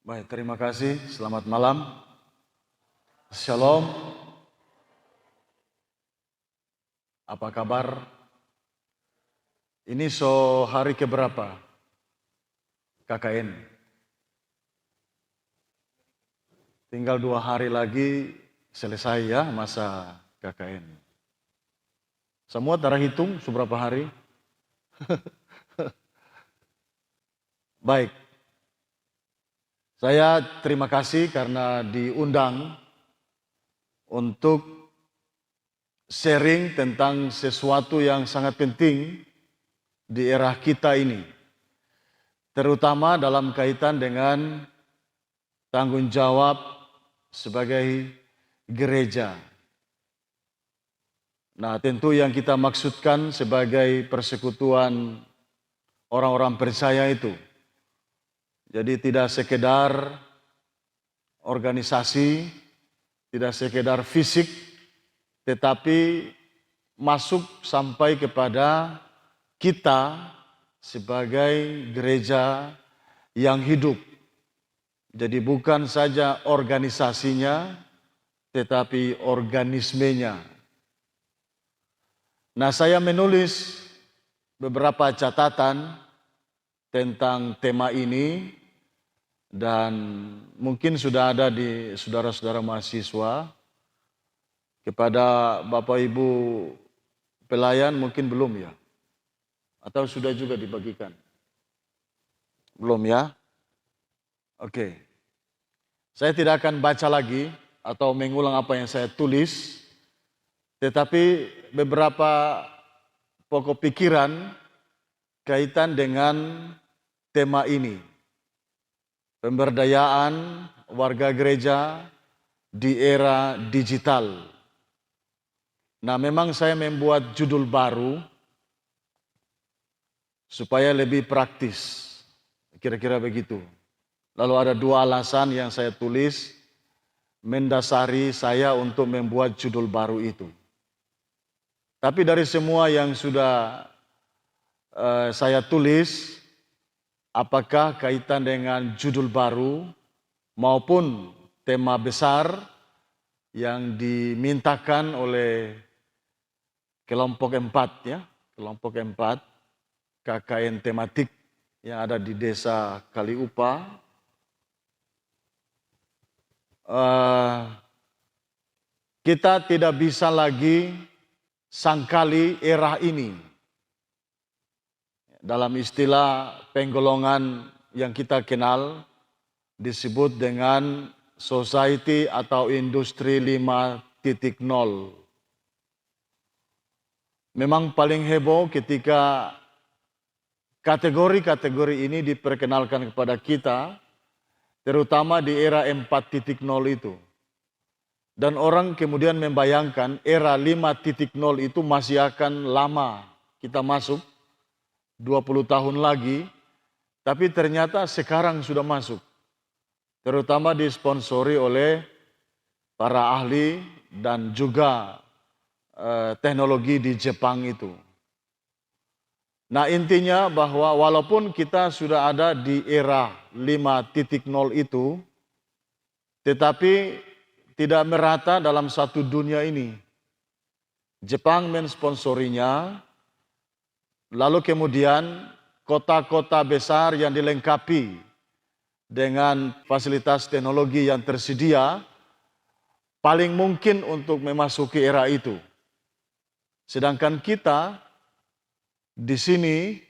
Baik, terima kasih. Selamat malam. Shalom. Apa kabar? Ini hari keberapa KKN? Tinggal 2 hari lagi selesai ya masa KKN. Semua terhitung seberapa hari? Baik. Saya terima kasih karena diundang untuk sharing tentang sesuatu yang sangat penting di era kita ini. Terutama dalam kaitan dengan tanggung jawab sebagai gereja. Nah, tentu yang kita maksudkan sebagai persekutuan orang-orang percaya itu. Jadi tidak sekedar organisasi, tidak sekedar fisik, tetapi masuk sampai kepada kita sebagai gereja yang hidup. Jadi bukan saja organisasinya, tetapi organismenya. Nah, saya menulis beberapa catatan tentang tema ini, dan mungkin sudah ada di saudara-saudara mahasiswa. Kepada Bapak Ibu pelayan mungkin belum ya? Atau sudah juga dibagikan? Belum ya? Oke. Saya tidak akan baca lagi atau mengulang apa yang saya tulis, tetapi beberapa pokok pikiran kaitan dengan tema ini. Pemberdayaan warga gereja di era digital. Nah, memang saya membuat judul baru supaya lebih praktis, kira-kira begitu. Lalu ada 2 alasan yang saya tulis mendasari saya untuk membuat judul baru itu. Tapi dari semua yang sudah saya tulis, apakah kaitan dengan judul baru maupun tema besar yang dimintakan oleh kelompok 4 ya, kelompok 4 KKN tematik yang ada di Desa Kaliupa. Kita tidak bisa lagi sangkali era ini. Dalam istilah penggolongan yang kita kenal disebut dengan society atau industri 5.0. Memang paling heboh ketika kategori-kategori ini diperkenalkan kepada kita, terutama di era 4.0 itu. Dan orang kemudian membayangkan era 5.0 itu masih akan lama kita masuk, 20 tahun lagi, tapi ternyata sekarang sudah masuk. Terutama disponsori oleh para ahli dan juga teknologi di Jepang itu. Nah, intinya bahwa walaupun kita sudah ada di era 5.0 itu, tetapi tidak merata dalam satu dunia ini. Jepang mensponsorinya, lalu kemudian kota-kota besar yang dilengkapi dengan fasilitas teknologi yang tersedia, paling mungkin untuk memasuki era itu. Sedangkan kita di sini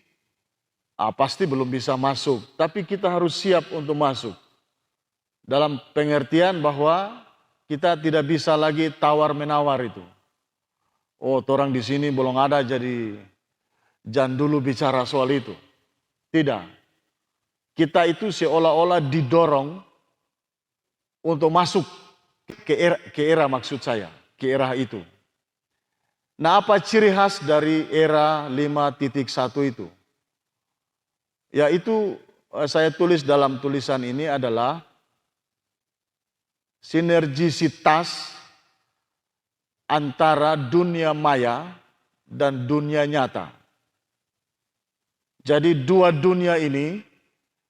pasti belum bisa masuk, tapi kita harus siap untuk masuk. Dalam pengertian bahwa kita tidak bisa lagi tawar-menawar itu. Oh, orang di sini belum ada, jadi jangan dulu bicara soal itu. Tidak. Kita itu seolah-olah didorong untuk masuk ke era maksud saya, ke era itu. Nah, apa ciri khas dari era 5.1 itu? Yaitu saya tulis dalam tulisan ini adalah sinergisitas antara dunia maya dan dunia nyata. Jadi 2 dunia ini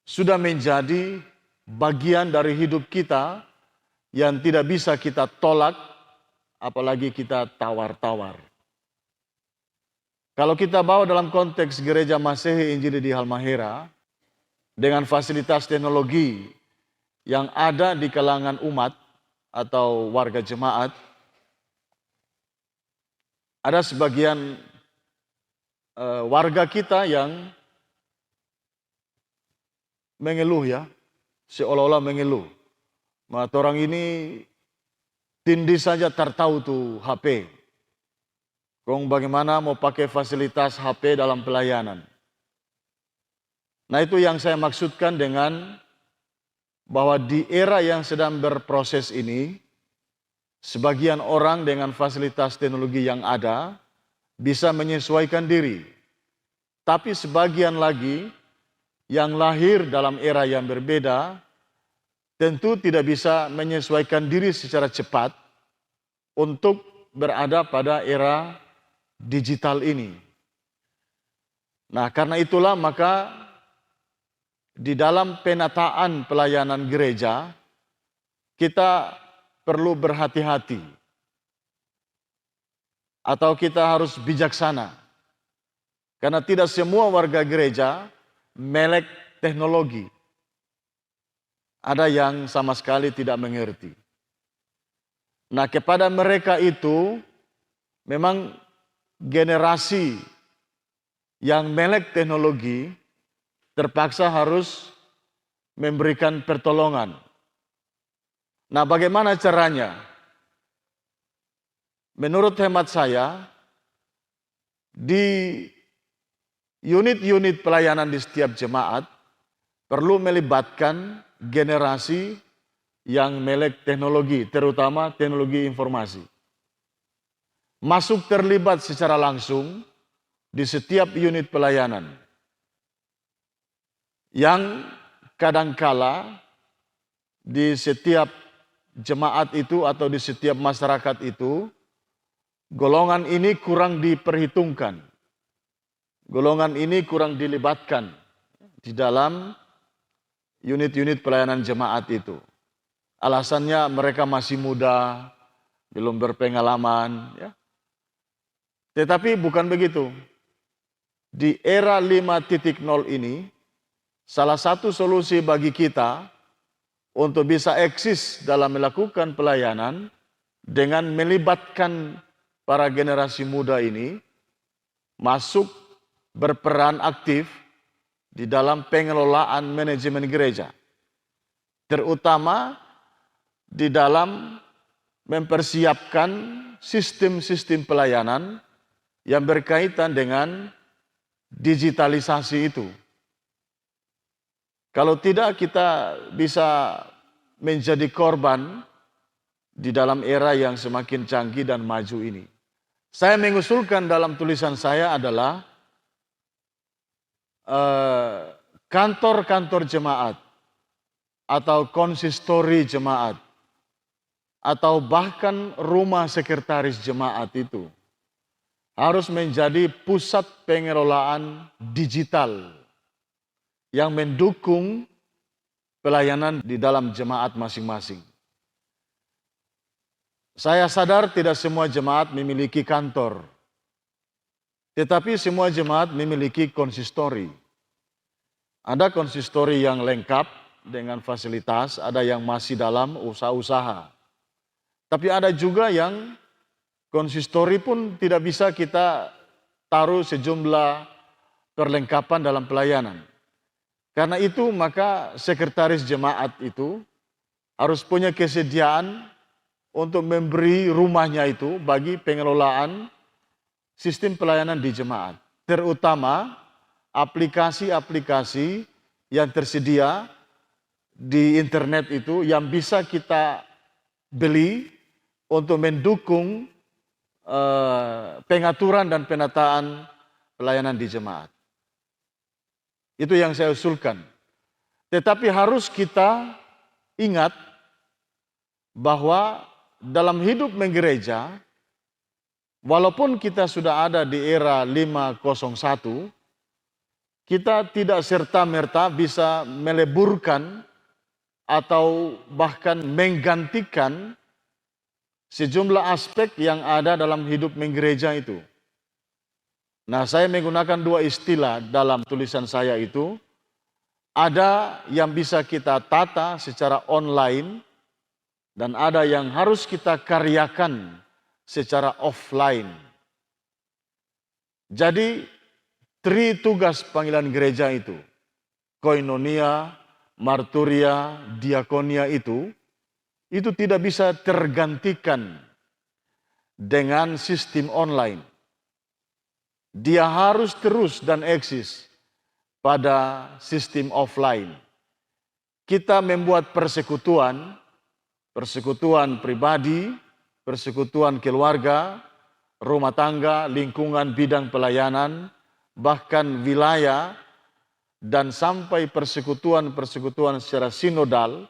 sudah menjadi bagian dari hidup kita yang tidak bisa kita tolak, apalagi kita tawar-tawar. Kalau kita bawa dalam konteks gereja Masehi Injili di Halmahera, dengan fasilitas teknologi yang ada di kalangan umat atau warga jemaat, ada sebagian warga kita yang mengeluh ya, seolah-olah mengeluh. Mata orang ini tindih saja tertahu tuh HP. Kong bagaimana mau pakai fasilitas HP dalam pelayanan. Nah itu yang saya maksudkan dengan bahwa di era yang sedang berproses ini, sebagian orang dengan fasilitas teknologi yang ada bisa menyesuaikan diri. Tapi sebagian lagi yang lahir dalam era yang berbeda, tentu tidak bisa menyesuaikan diri secara cepat untuk berada pada era digital ini. Nah, karena itulah maka di dalam penataan pelayanan gereja kita perlu berhati-hati atau kita harus bijaksana. Karena tidak semua warga gereja melek teknologi. Ada yang sama sekali tidak mengerti. Nah, kepada mereka itu memang generasi yang melek teknologi terpaksa harus memberikan pertolongan. Nah, bagaimana caranya? Menurut hemat saya, di unit-unit pelayanan di setiap jemaat perlu melibatkan generasi yang melek teknologi, terutama teknologi informasi. Masuk terlibat secara langsung di setiap unit pelayanan. Yang kadangkala di setiap jemaat itu atau di setiap masyarakat itu, golongan ini kurang diperhitungkan. Golongan ini kurang dilibatkan di dalam unit-unit pelayanan jemaat itu. Alasannya mereka masih muda, belum berpengalaman. Ya. Tetapi bukan begitu. Di era 5.0 ini, salah satu solusi bagi kita untuk bisa eksis dalam melakukan pelayanan dengan melibatkan para generasi muda ini masuk berperan aktif di dalam pengelolaan manajemen gereja. Terutama di dalam mempersiapkan sistem-sistem pelayanan yang berkaitan dengan digitalisasi itu. Kalau tidak, kita bisa menjadi korban di dalam era yang semakin canggih dan maju ini. Saya mengusulkan dalam tulisan saya adalah kantor-kantor jemaat atau konsistori jemaat atau bahkan rumah sekretaris jemaat itu harus menjadi pusat pengelolaan digital yang mendukung pelayanan di dalam jemaat masing-masing. Saya sadar tidak semua jemaat memiliki kantor, tetapi semua jemaat memiliki konsistori. Ada konsistori yang lengkap dengan fasilitas, ada yang masih dalam usaha-usaha. Tapi ada juga yang konsistori pun tidak bisa kita taruh sejumlah perlengkapan dalam pelayanan. Karena itu maka sekretaris jemaat itu harus punya kesediaan untuk memberi rumahnya itu bagi pengelolaan sistem pelayanan di jemaat. Terutama aplikasi-aplikasi yang tersedia di internet itu yang bisa kita beli untuk mendukung pengaturan dan penataan pelayanan di jemaat. Itu yang saya usulkan. Tetapi harus kita ingat bahwa dalam hidup menggereja, walaupun kita sudah ada di era 501, kita tidak serta-merta bisa meleburkan atau bahkan menggantikan sejumlah aspek yang ada dalam hidup menggereja itu. Nah, saya menggunakan dua istilah dalam tulisan saya itu. Ada yang bisa kita tata secara online dan ada yang harus kita karyakan secara offline. Jadi, tugas panggilan gereja itu, koinonia, marturia, diakonia itu tidak bisa tergantikan dengan sistem online. Dia harus terus dan eksis pada sistem offline. Kita membuat persekutuan pribadi, persekutuan keluarga, rumah tangga, lingkungan bidang pelayanan, bahkan wilayah, dan sampai persekutuan secara sinodal,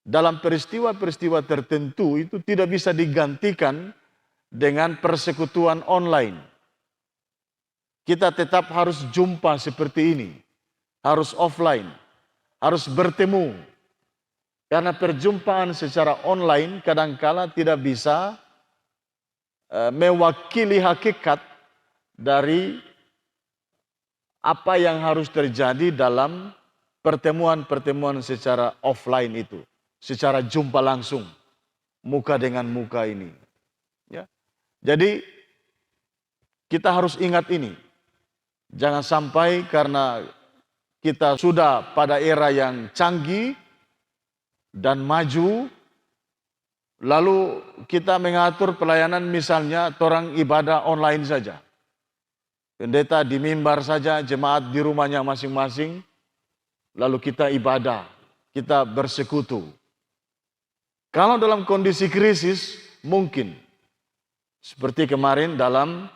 dalam peristiwa-peristiwa tertentu itu tidak bisa digantikan dengan persekutuan online. Kita tetap harus jumpa seperti ini, harus offline, harus bertemu. Karena perjumpaan secara online kadangkala tidak bisa mewakili hakikat dari apa yang harus terjadi dalam pertemuan-pertemuan secara offline itu, secara jumpa langsung, muka dengan muka ini. Ya. Jadi kita harus ingat ini. Jangan sampai karena kita sudah pada era yang canggih dan maju, lalu kita mengatur pelayanan misalnya orang ibadah online saja. Pendeta di mimbar saja, jemaat di rumahnya masing-masing, lalu kita ibadah, kita bersekutu. Kalau dalam kondisi krisis, mungkin. Seperti kemarin dalam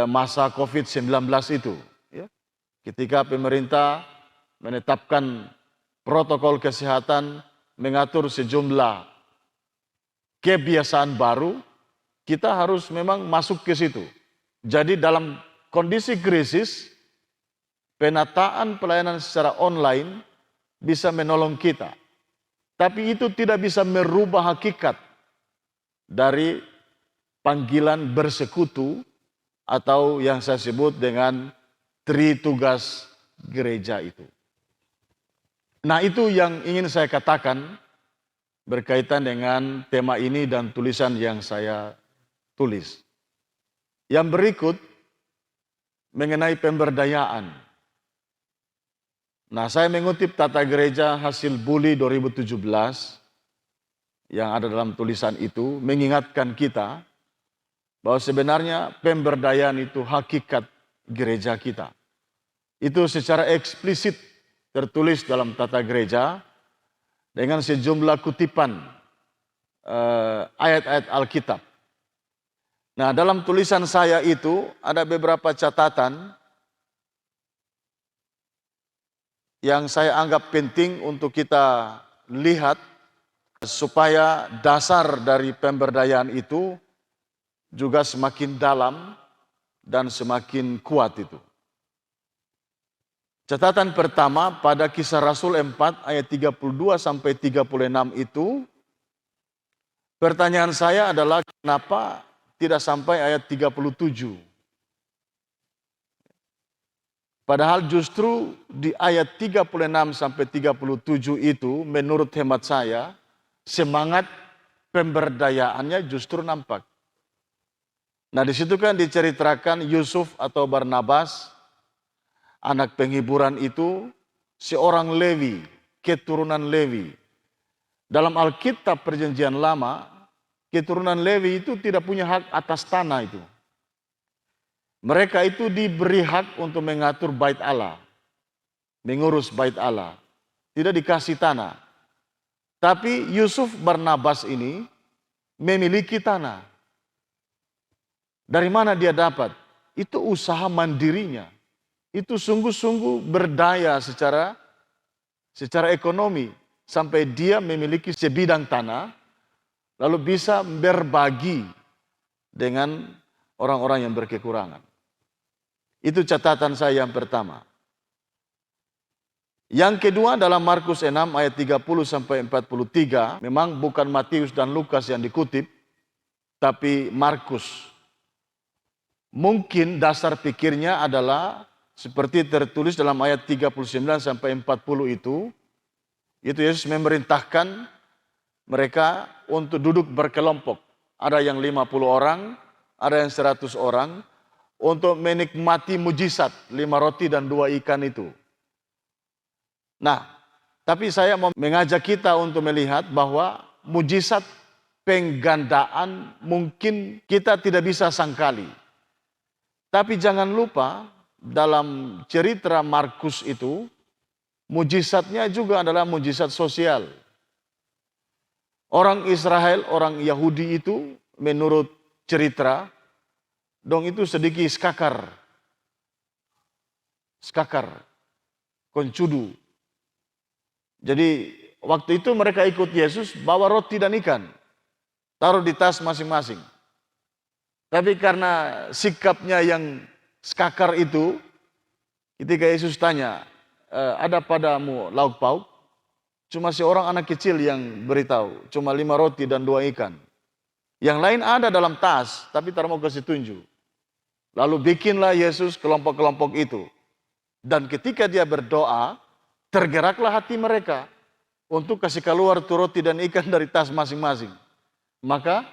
masa COVID-19 itu. Ya. Ketika pemerintah menetapkan protokol kesehatan, mengatur sejumlah kebiasaan baru, kita harus memang masuk ke situ. Jadi dalam kondisi krisis, penataan pelayanan secara online bisa menolong kita. Tapi itu tidak bisa merubah hakikat dari panggilan bersekutu atau yang saya sebut dengan tugas gereja itu. Nah, itu yang ingin saya katakan berkaitan dengan tema ini dan tulisan yang saya tulis. Yang berikut mengenai pemberdayaan. Nah, saya mengutip Tata Gereja hasil Buli 2017 yang ada dalam tulisan itu mengingatkan kita bahwa sebenarnya pemberdayaan itu hakikat gereja kita. Itu secara eksplisit tertulis dalam Tata Gereja dengan sejumlah kutipan ayat-ayat Alkitab. Nah, dalam tulisan saya itu ada beberapa catatan yang saya anggap penting untuk kita lihat supaya dasar dari pemberdayaan itu juga semakin dalam dan semakin kuat itu. Catatan pertama pada Kisah Rasul 4 ayat 32 sampai 36 itu, pertanyaan saya adalah kenapa tidak sampai ayat 37? Padahal justru di ayat 36 sampai 37 itu menurut hemat saya semangat pemberdayaannya justru nampak. Nah, di situ kan diceritakan Yusuf atau Barnabas, anak penghiburan itu, seorang Lewi, keturunan Lewi. Dalam Alkitab Perjanjian Lama, keturunan Lewi itu tidak punya hak atas tanah itu. Mereka itu diberi hak untuk mengatur bait Allah, mengurus bait Allah. Tidak dikasih tanah. Tapi Yusuf Barnabas ini memiliki tanah. Dari mana dia dapat? Itu usaha mandirinya. Itu sungguh-sungguh berdaya secara ekonomi. Sampai dia memiliki sebidang tanah, lalu bisa berbagi dengan orang-orang yang berkekurangan. Itu catatan saya yang pertama. Yang kedua dalam Markus 6 ayat 30 sampai 43, memang bukan Matius dan Lukas yang dikutip, tapi Markus. Mungkin dasar pikirnya adalah seperti tertulis dalam ayat 39 sampai 40 itu Yesus memerintahkan mereka untuk duduk berkelompok. Ada yang 50 orang, ada yang 100 orang, untuk menikmati mujizat 5 roti dan 2 ikan itu. Nah, tapi saya mau mengajak kita untuk melihat bahwa mujizat penggandaan mungkin kita tidak bisa sangkali. Tapi jangan lupa dalam cerita Markus itu, mujizatnya juga adalah mujizat sosial. Orang Israel, orang Yahudi itu menurut cerita, dong itu sedikit skakar, koncudu. Jadi waktu itu mereka ikut Yesus bawa roti dan ikan, taruh di tas masing-masing. Tapi karena sikapnya yang skakar itu, ketika Yesus tanya, ada padamu lauk pauk? Cuma seorang anak kecil yang beritahu, cuma 5 roti dan 2 ikan. Yang lain ada dalam tas, tapi tak mau kasih tunjuk. Lalu bikinlah Yesus kelompok-kelompok itu. Dan ketika dia berdoa, tergeraklah hati mereka untuk kasih keluar tuh roti dan ikan dari tas masing-masing. Maka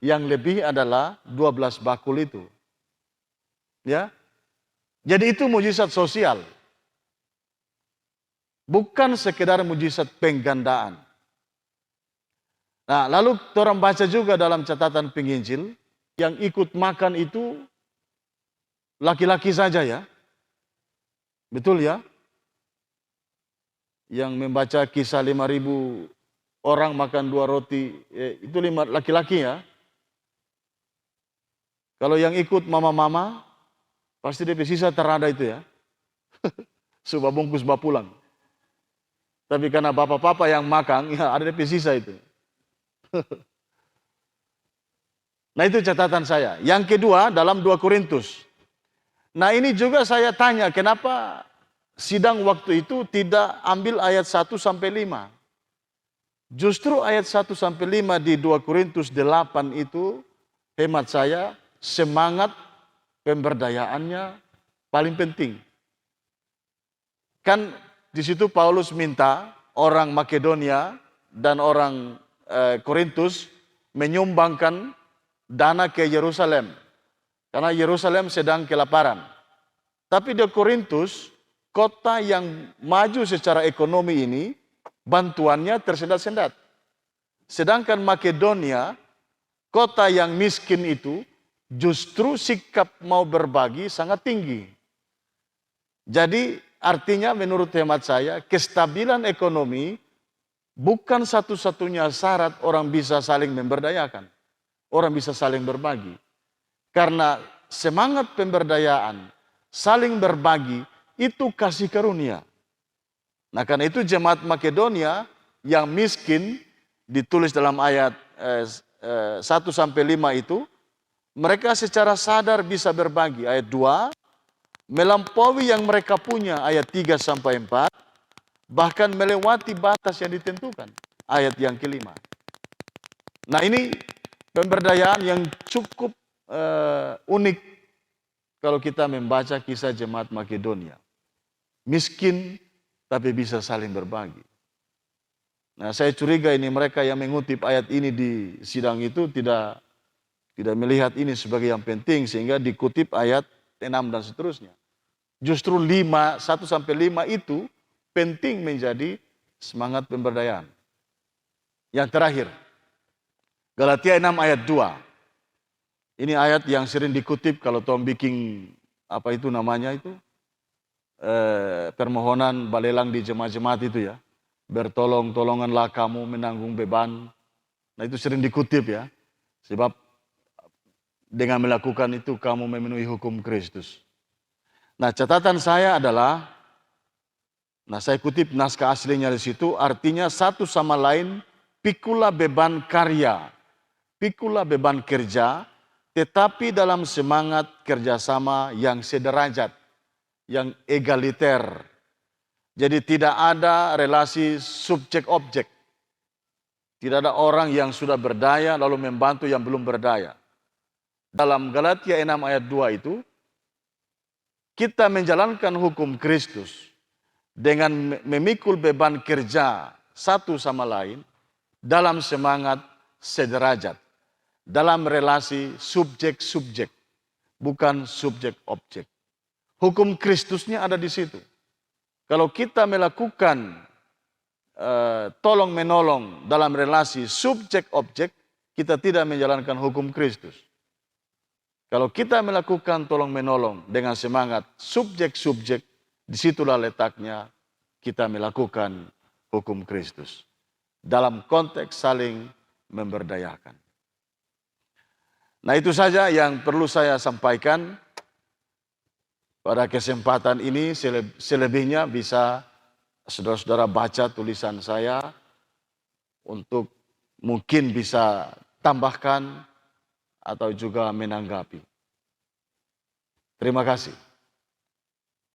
yang lebih adalah 12 bakul itu. Ya. Jadi itu mujizat sosial. Bukan sekedar mujizat penggandaan. Nah, lalu orang baca juga dalam catatan penginjil, yang ikut makan itu laki-laki saja ya. Betul ya? Yang membaca kisah 5.000 orang makan 2 roti, itu 5 laki-laki ya. Kalau yang ikut mama-mama, pasti dia sisa terada itu ya. Sudah bungkus bawa pulang. Tapi karena bapak-bapak yang makan, ya ada dia sisa itu. Nah itu catatan saya. Yang kedua dalam 2 Korintus. Nah ini juga saya tanya, kenapa sidang waktu itu tidak ambil ayat 1 sampai 5? Justru ayat 1 sampai 5 di 2 Korintus 8 itu, hemat saya, semangat pemberdayaannya paling penting. Kan di situ Paulus minta orang Makedonia dan orang Korintus menyumbangkan dana ke Yerusalem. Karena Yerusalem sedang kelaparan. Tapi di Korintus, kota yang maju secara ekonomi ini, bantuannya tersendat-sendat. Sedangkan Makedonia, kota yang miskin itu, justru sikap mau berbagi sangat tinggi. Jadi artinya menurut hemat saya, kestabilan ekonomi bukan satu-satunya syarat orang bisa saling memberdayakan. Orang bisa saling berbagi. Karena semangat pemberdayaan, saling berbagi, itu kasih karunia. Nah karena itu jemaat Makedonia yang miskin, ditulis dalam ayat 1 sampai 5 itu, mereka secara sadar bisa berbagi. Ayat 2, melampaui yang mereka punya. Ayat 3 sampai 4, bahkan melewati batas yang ditentukan. Ayat yang kelima. Nah ini pemberdayaan yang cukup unik kalau kita membaca kisah jemaat Makedonia. Miskin tapi bisa saling berbagi. Nah saya curiga ini mereka yang mengutip ayat ini di sidang itu tidak melihat ini sebagai yang penting sehingga dikutip ayat 6 dan seterusnya. Justru 1 sampai 5 itu penting menjadi semangat pemberdayaan. Yang terakhir, Galatia 6 ayat 2. Ini ayat yang sering dikutip kalau Tom bikin apa itu namanya itu permohonan balelang di jemaat-jemaat itu ya. Bertolong-tolonganlah kamu menanggung beban. Nah itu sering dikutip ya. Sebab dengan melakukan itu kamu memenuhi hukum Kristus. Nah catatan saya adalah, nah saya kutip naskah aslinya di situ, artinya satu sama lain pikulah beban karya, pikulah beban kerja, tetapi dalam semangat kerjasama yang sederajat, yang egaliter. Jadi tidak ada relasi subjek-objek. Tidak ada orang yang sudah berdaya lalu membantu yang belum berdaya. Dalam Galatia 6 ayat 2 itu, kita menjalankan hukum Kristus dengan memikul beban kerja satu sama lain dalam semangat sederajat, dalam relasi subjek-subjek, bukan subjek-objek. Hukum Kristusnya ada di situ. Kalau kita melakukan tolong-menolong dalam relasi subjek-objek, kita tidak menjalankan hukum Kristus. Kalau kita melakukan tolong-menolong dengan semangat subjek-subjek, disitulah letaknya kita melakukan hukum Kristus. Dalam konteks saling memberdayakan. Nah, itu saja yang perlu saya sampaikan pada kesempatan ini. Selebihnya bisa saudara-saudara baca tulisan saya untuk mungkin bisa tambahkan atau juga menanggapi. Terima kasih.